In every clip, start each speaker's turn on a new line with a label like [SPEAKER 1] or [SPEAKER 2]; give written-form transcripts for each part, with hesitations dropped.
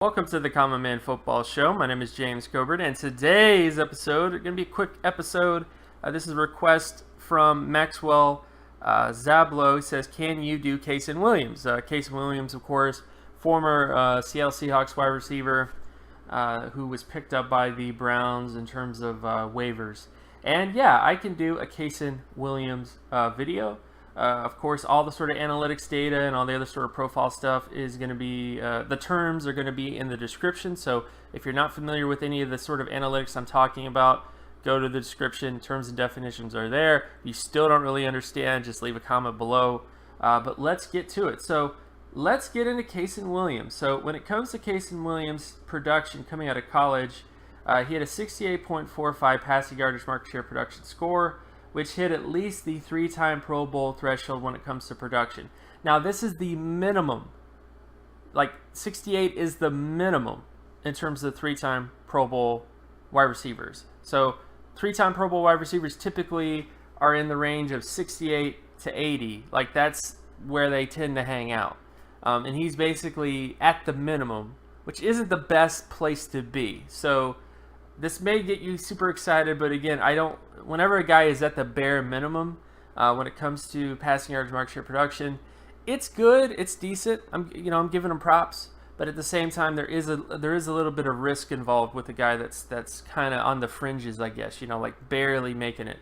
[SPEAKER 1] Welcome to the Common Man Football Show. My name is James Cobert, and today's episode is going to be a quick episode. This is a request from Maxwell Zablo. He says, can you do Kasen Williams? Kasen Williams, of course, former Seattle Seahawks wide receiver who was picked up by the Browns in terms of waivers. And yeah, I can do a Kasen Williams video. Of course, all the sort of analytics data and all the other sort of profile stuff is going to be, the terms are going to be in the description. So if you're not familiar with any of the sort of analytics I'm talking about, go to the description. Terms and definitions are there. If you still don't really understand, just leave a comment below. But let's get to it. So let's get into Kasen Williams. So when it comes to Kasen Williams' production coming out of college, he had a 68.45 passing yardage market share production score, which hit at least the 3-time Pro Bowl threshold when it comes to production. Now, this is the minimum. Like, 68 is the minimum in terms of 3-time Pro Bowl wide receivers. So, 3-time Pro Bowl wide receivers typically are in the range of 68 to 80. Like, that's where they tend to hang out. And he's basically at the minimum, which isn't the best place to be. So, this may get you super excited, but again, whenever a guy is at the bare minimum, when it comes to passing yardage market share production, it's good, it's decent. I'm giving him props, but at the same time, there is a little bit of risk involved with a guy that's kind of on the fringes, I guess. Like barely making it.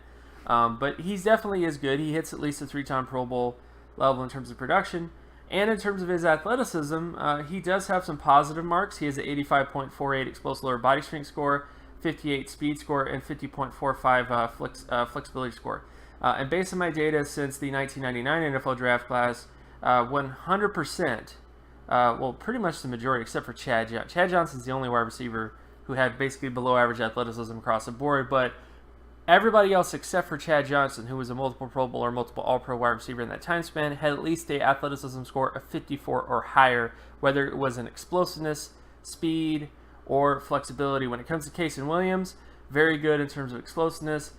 [SPEAKER 1] But he's definitely is good. He hits at least a 3-time Pro Bowl level in terms of production. And in terms of his athleticism, he does have some positive marks. He has an 85.48 explosive lower body strength score, 58 speed score, and 50.45 flexibility score. And based on my data since the 1999 NFL draft class, 100%, well, pretty much the majority, except for Chad Johnson. Chad Johnson's the only wide receiver who had basically below average athleticism across the board, but everybody else except for Chad Johnson, who was a multiple Pro Bowl or multiple All-Pro wide receiver in that time span, had at least an athleticism score of 54 or higher, whether it was an explosiveness, speed, or flexibility. When it comes to Kasen Williams, very good in terms of explosiveness,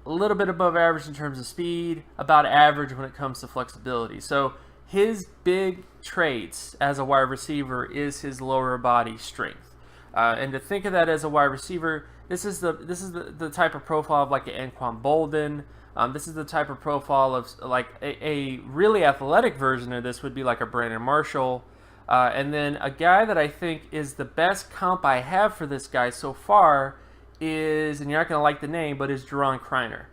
[SPEAKER 1] a little bit above average in terms of speed, about average when it comes to flexibility. So his big traits as a wide receiver is his lower body strength. And to think of that as a wide receiver, this is the type of profile of like an Anquan Bolden. This is the type of profile of like a really athletic version of this would be like a Brandon Marshall. And then a guy that I think is the best comp I have for this guy so far is, and you're not going to like the name, but is Jerron Kreiner.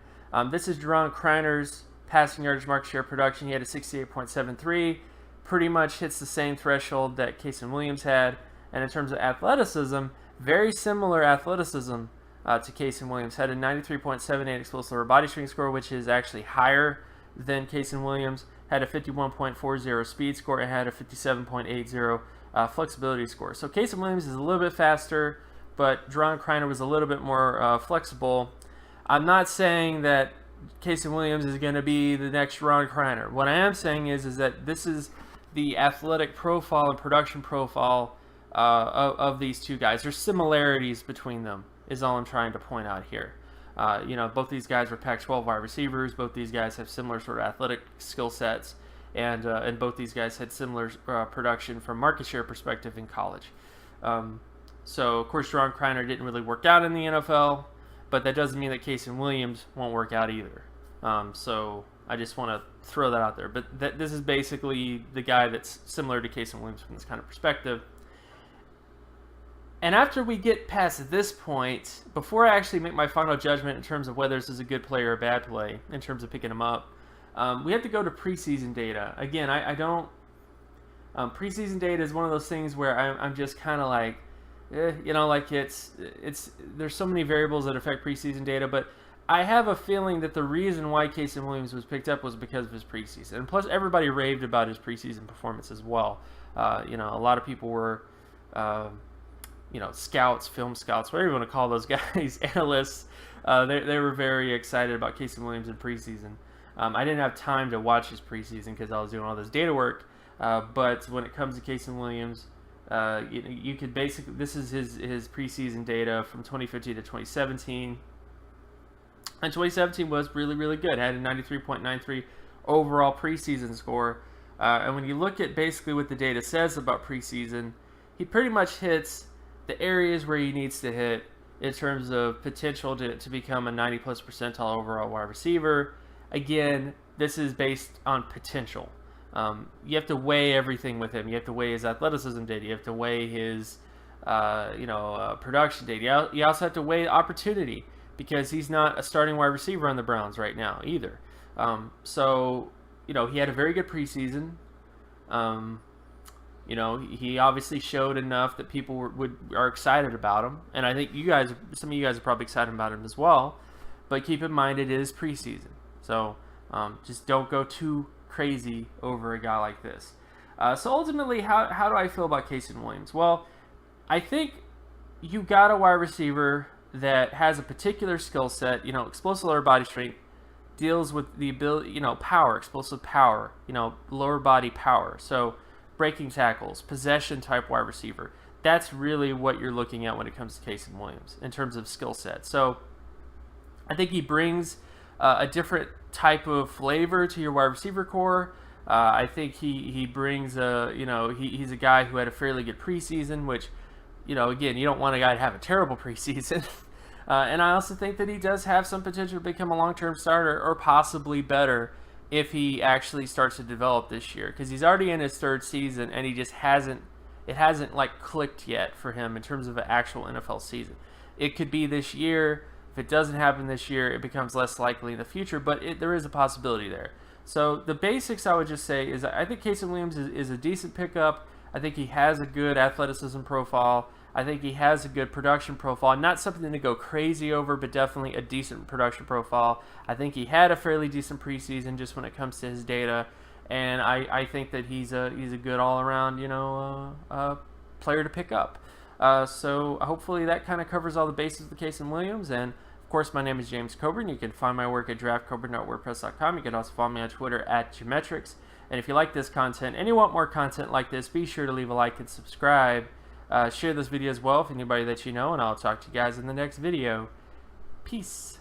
[SPEAKER 1] This is Jerron Kreiner's passing yardage market share production. He had a 68.73, pretty much hits the same threshold that Kasen Williams had. And in terms of athleticism, very similar athleticism to Kasen Williams. Had a 93.78 explosive lower body strength score, which is actually higher than Kasen Williams. Had a 51.40 speed score and had a 57.80 flexibility score. So Kasen Williams is a little bit faster, but Jerron Kreiner was a little bit more flexible. I'm not saying that Kasen Williams is going to be the next Jerron Kreiner. What I am saying is that this is the athletic profile and production profile of these two guys. There's similarities between them, is all I'm trying to point out here. Both these guys were Pac-12 wide receivers. Both these guys have similar sort of athletic skill sets, and both these guys had similar production from market share perspective in college. So, of course, Jerron Kreiner didn't really work out in the NFL, but that doesn't mean that Kasen Williams won't work out either. So I just want to throw that out there. But this is basically the guy that's similar to Kasen Williams from this kind of perspective. And after we get past this point, before I actually make my final judgment in terms of whether this is a good play or a bad play, in terms of picking him up, we have to go to preseason data. Again, I don't... preseason data is one of those things where I'm just kind of like, like it's there's so many variables that affect preseason data, but I have a feeling that the reason why Kasen Williams was picked up was because of his preseason. And plus, everybody raved about his preseason performance as well. A lot of people were... scouts, film scouts, whatever you want to call those guys, analysts, they were very excited about Kasen Williams in preseason. I didn't have time to watch his preseason because I was doing all this data work, but when it comes to Kasen Williams, you could basically, this is his preseason data from 2015 to 2017, and 2017 was really, really good. Had a 93.93 overall preseason score, and when you look at basically what the data says about preseason, he pretty much hits the areas where he needs to hit in terms of potential to become a 90+ percentile overall wide receiver. Again, this is based on potential. You have to weigh everything with him. You have to weigh his athleticism data. You have to weigh his production data. You also have to weigh opportunity, because he's not a starting wide receiver on the Browns right now either. So he had a very good preseason. He obviously showed enough that people are excited about him, and I think some of you guys are probably excited about him as well. But keep in mind, it is preseason, so just don't go too crazy over a guy like this. So ultimately, how do I feel about Kasen Williams? Well, I think you got a wide receiver that has a particular skill set. Explosive lower body strength, deals with the ability, power, explosive power, lower body power. So breaking tackles, possession type wide receiver. That's really what you're looking at when it comes to Kasen Williams in terms of skill set. So I think he brings a different type of flavor to your wide receiver core. I think he brings he's a guy who had a fairly good preseason, which, again, you don't want a guy to have a terrible preseason. And I also think that he does have some potential to become a long-term starter, or possibly better if he actually starts to develop this year, because he's already in his third season and he just hasn't clicked yet for him in terms of an actual NFL season. It could be this year. If it doesn't happen this year, it becomes less likely in the future, but there is a possibility there. So the basics I would just say is I think Kasen Williams is a decent pickup. I think he has a good athleticism profile. I think he has a good production profile. Not something to go crazy over, but definitely a decent production profile. I think he had a fairly decent preseason just when it comes to his data. And I think that he's a good all-around, player to pick up. So hopefully that kind of covers all the bases of the Kasen Williams. And of course, my name is James Coburn. You can find my work at draftcoburn.wordpress.com. You can also follow me on Twitter at Geometrics. And if you like this content and you want more content like this, be sure to leave a like and subscribe. Share this video as well with anybody that you know, and I'll talk to you guys in the next video. Peace.